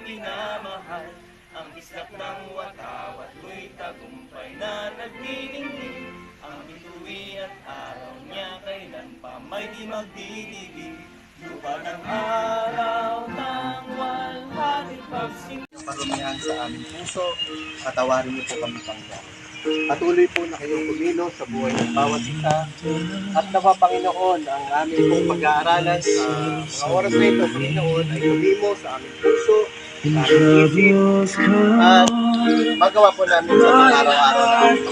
minamahal ang islap ng watawat mo'y tagumpay na nagniningning ang bituin at araw niya kailan pa may di magdidibig lupa ng araw ng walhating pagsimula Parumihan sa aming puso, patawarin niyo po kami Panginoon. Patuloy po na kayong kumilos sa buhay ng bawat isa at nawa Panginoon ang aming pong pag-aaralan sa mga oras na ito, Panginoon, ay lumimo sa aming puso, sa aming isip, at magawa po namin sa mga araw-araw na aming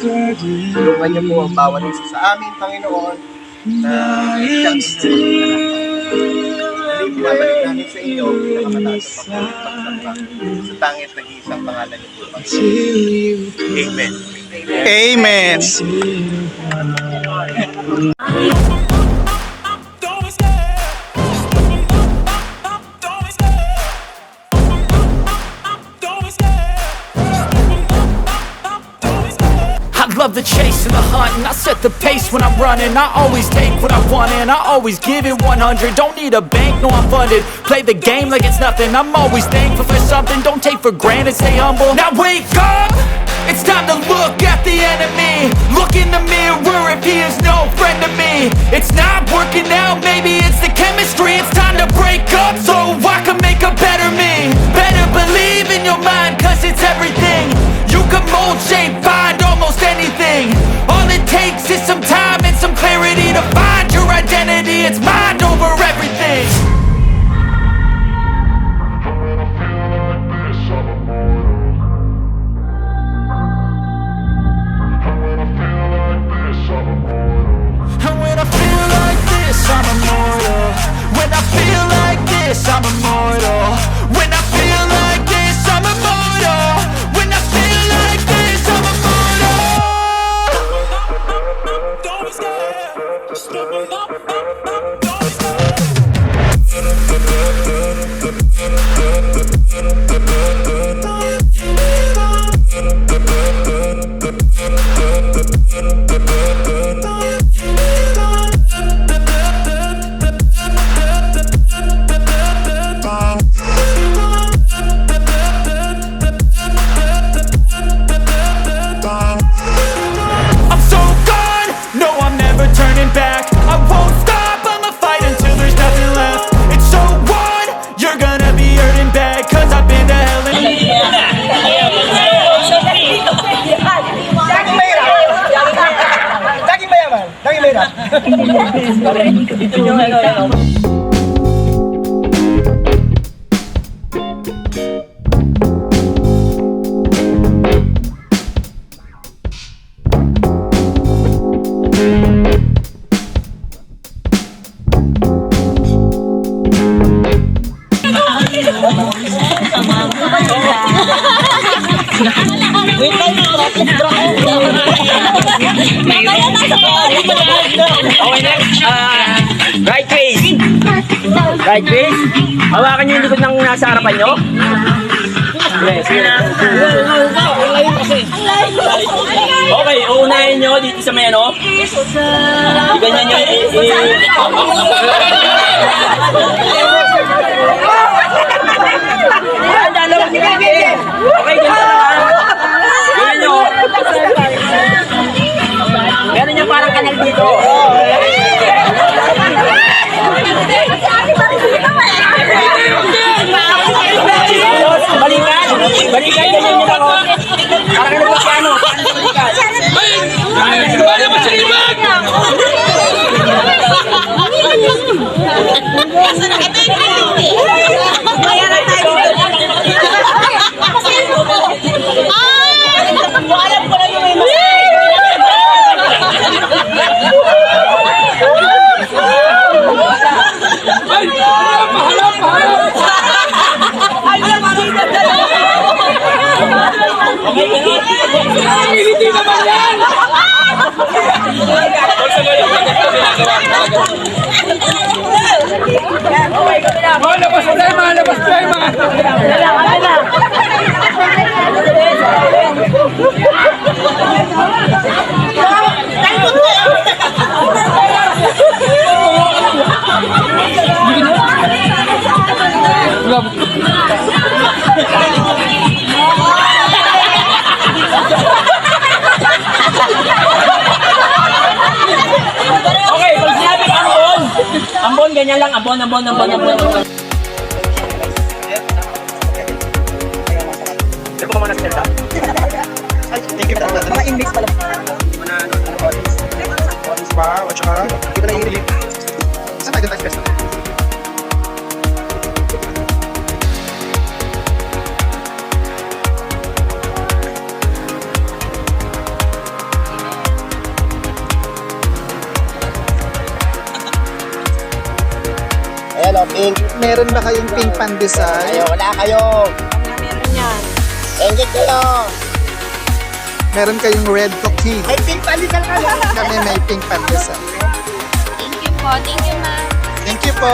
tulungan niyo po ang bawat isa sa amin, Panginoon, na siyang binabalik namin sa inyo pinakamataas sa pagsamba sa tangit nag-iisang pangalan niyo po, Panginoon. Amen. Amen. I love the chase and the hunt, and I set the pace when I'm running. I always take what I want and I always give it 100. Don't need a bank, no I'm funded. Play the game like it's nothing. I'm always thankful for something. Don't take for granted, stay humble. Now wake up, it's time to look at the enemy. Look in the mirror if he is no friend to me. It's not working out, maybe it's the chemistry. It's time to break up so I can make a better me. Better believe in your mind, cause it's everything. You can mold, shape, find almost anything. All it takes is some time and some clarity to find your identity. It's mind over everything. And when I feel like this, I'm immortal. When I feel like this, I'm immortal. When I feel like this, I'm immortal. When I feel like this, I'm immortal. Don't be scared. Just open up, don't be ito yung right face. Right face. Hawakan niyo yung likod ng nasa harapan niyo. Yes. Okay, uunahin niyo dito sa may ano. Ganyan niyo. Okay, ganyan na. Ganyan niyo. Meron niya parang kanal dito. Balikan! Balikan! Ganyan nyo lang ako. Parang ano ba si ano? Balikan! Hindi naman yan! Malabas tayo, malabas tayo, Okay, pag sinabi ko ambon, ganyan lang, ambon. Ito pa muna sa Thank you. Mga English pala. Ba, at saka, hindi ko na i-relieve. Saan tayo tayo best? Ayan o, pink. Meron ba kayong pink pandesal? Ayo, wala kayo. Meron yan. Engage kayo. Meron kayong red cookie. May pink pandesal kayo. Kami may pink pandesal. Thank you po. Thank you, ma'am. Thank you po.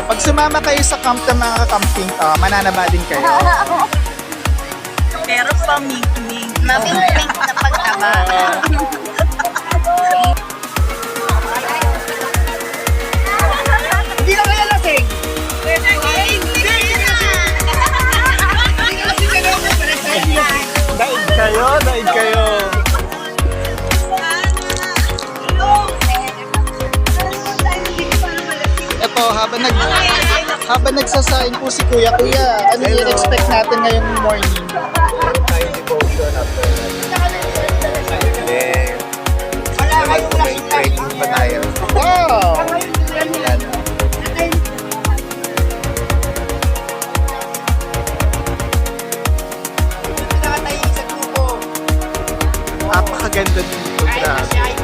Pag sumama kayo sa camp ng mga camping, mananaba din kayo. Pero paming-ming. Maming-ming na pagtaba. Hindi na kaya lasing. Daig kayo. Ito, habang nagsasain po si Kuya, ano yung expect natin ngayong morning? Tayo devotion after may training pa tayo. Wow! Napakaganda dito, grabe.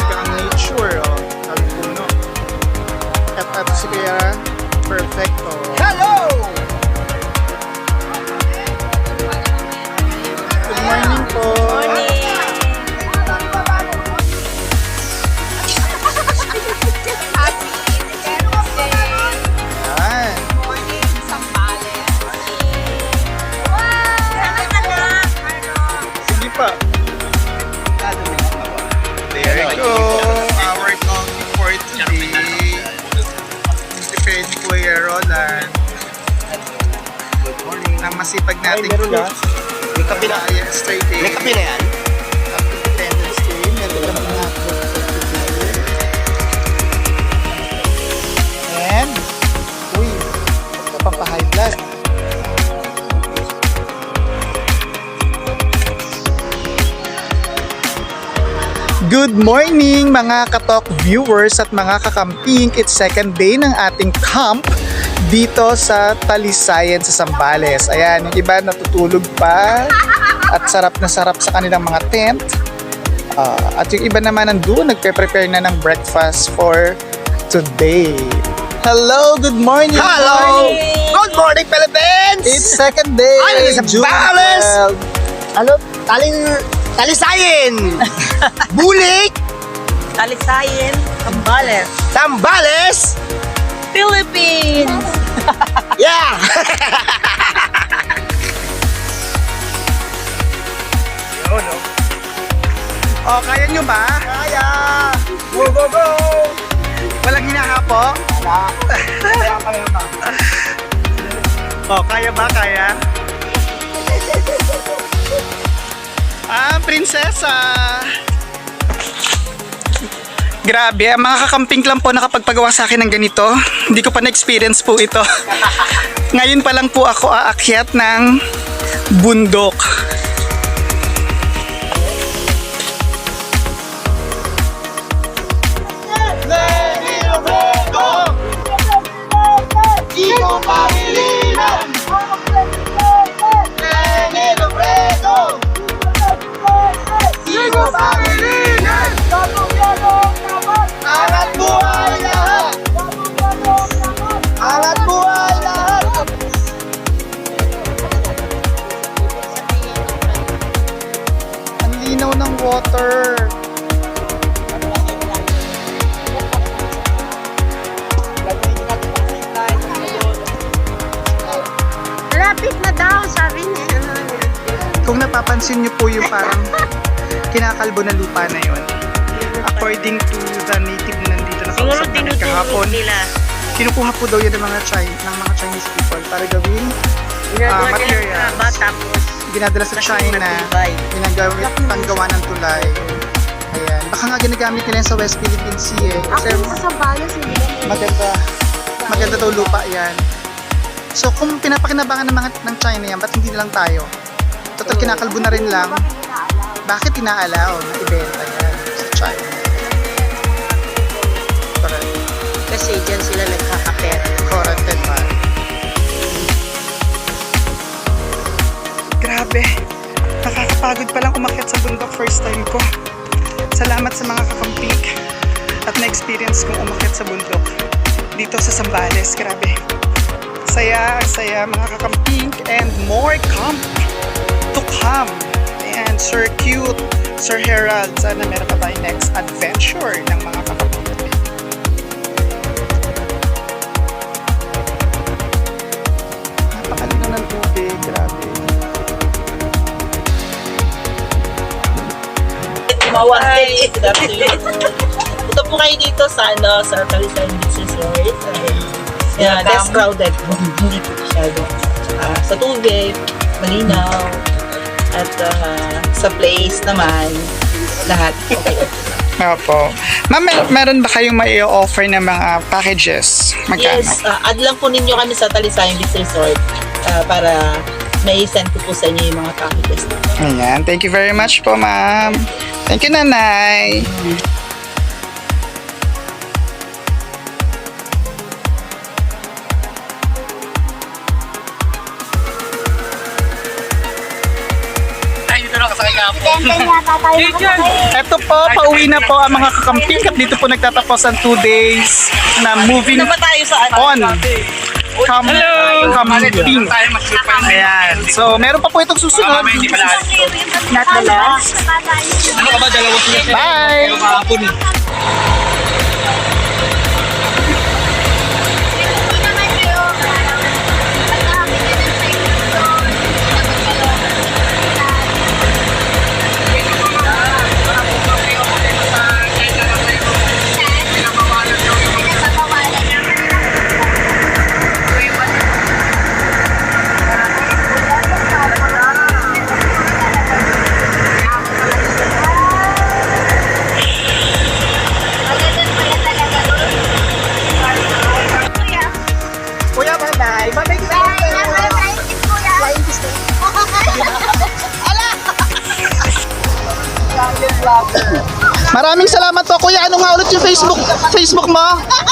Ang nature, sabi puno. At si Kuya, perfecto. Hello! Good morning po. Yan. Sige pa. There you go. Our coffee for today. Prepared ni Kuya Roland. Good morning. Ang masipag nating cook. May kape na. Straight A. May kape na yan? Independence Day. Meron lang mga cook for today. And, uy, pampahigh blood. Good morning mga katok viewers at mga kakamping. It's second day ng ating camp dito sa Talisayan sa Zambales. Ayan, yung iba natutulog pa at sarap na sarap sa kanilang mga tent. At yung iba naman nandun, nagpe-prepare na ng breakfast for today. Hello, good morning! Hello! Good morning, Philippines! It's second day! Ay, sa June Zambales! 12. Ano? Talisayin! Bulik! Talisayin, Zambales, Zambales! Philippines! Yeah! Oh, kaya nyo ba? Kaya! Go, go, go! Walang hinahapo? Kaya pa rin ba? Oh, kaya ba? Kaya? Prinsesa! Grabe, ang mga kakamping lang po nakapagpagawa sa akin ng ganito. Hindi ko pa na-experience po ito. Ngayon pa lang po ako aakyat ng bundok. Kung napapansin niyo po yung parang kinakalbo na lupa na yun, according to the native na nandito na Siguro kausap namin kahapon, tinutulog nila. kinukuha po daw yun ng mga Chinese people para gawing Ginagawa nila materials. ng taba, tapos Ginadala sa China, matibay. ginagamit panggawa ng tulay. Ayan. Baka nga ginagamit nila yan sa West Philippine Sea eh. Kasi maganda daw lupa yan. So kung pinapakinabangan ng China yan, ba't hindi na lang tayo? Total kinakalbo na rin lang. Bakit inaalaw na ibenta yan sa China? Correct. Kasi dyan sila nagkakapera. Correct, man. Grabe. Nakakapagod palang umakyat sa bundok first time ko. Salamat sa mga kakampik at na-experience kong umakyat sa bundok dito sa Zambales. Grabe. Saya mga kakampik and more camp to come. And Sir Cute, Sir Herald, sana meron pa tayo next adventure ng mga kakampik. Napakalino ng tubig. Grabe. Hi, good afternoon. Punta po kayo dito sa sa Talisayan Beach Resort. Yeah, less crowded po. Hindi po masyado. Sa tubig, malinaw. At sa place naman, lahat okay. Opo. Ma'am, meron ba kayong may offer ng mga packages? Magkano? Yes, add lang po ninyo kami sa Talisayan Beach Resort para may send ko po sa inyo yung mga packages. Ayan. Thank you very much po, ma'am. Thank you, nanay. Ito po, pauwi na po ang mga kakamping at dito po nagtatapos ang 2 days na moving Punta tayo sa on. Camping. Ayan. So, meron pa po itong susunod. Not the last. Bye! Kuya, bye-bye. Bye-bye. Maraming salamat po. Kuya, ano nga ulit yung Facebook mo?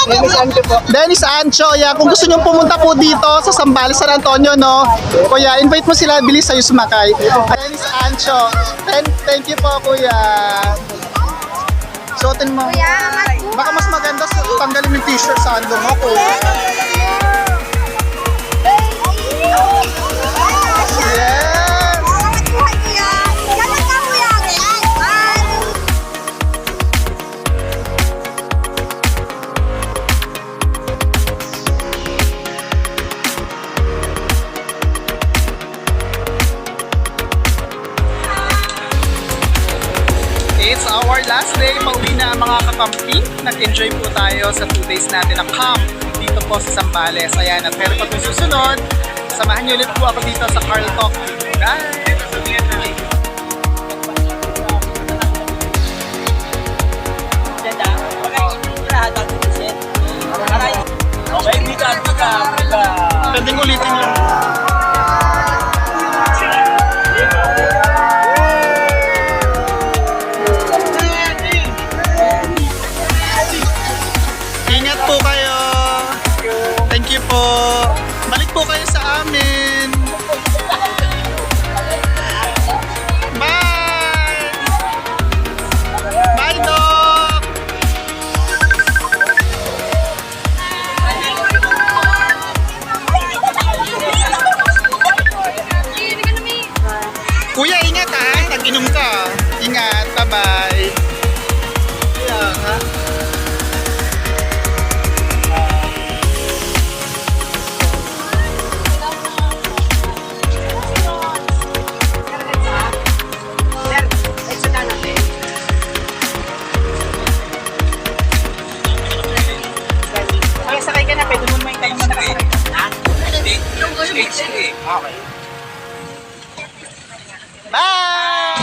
Dennis Ancho po. Dennis Ancho. Yeah, kung gusto nyo pumunta po dito sa Zambales, San Antonio, no? Kuya, invite mo sila. Bilis sa'yo sumakay. Dennis Ancho. Thank you po, kuya. Suotin mo. Baka mas maganda sa tanggalin yung t-shirt sa andong mo, kuya. Yes! It's our last day. Pauwi na ang mga kakamping. Nag-enjoy po tayo sa 2 days natin na camp dito po sa Zambales. Ayan, at meron pa itong susunod. Samahan niyo ulit po ako dito sa Carl Talk. Bye! Pwedeng ulitin yun. Ingat po kayo. Thank you po. Balik po kayo sa amin. Bye! Bye, Doc! Kuya, ingat ha. Tag-inom ka. Ingat. Bye-bye. Kaya nga. Okay. Bye!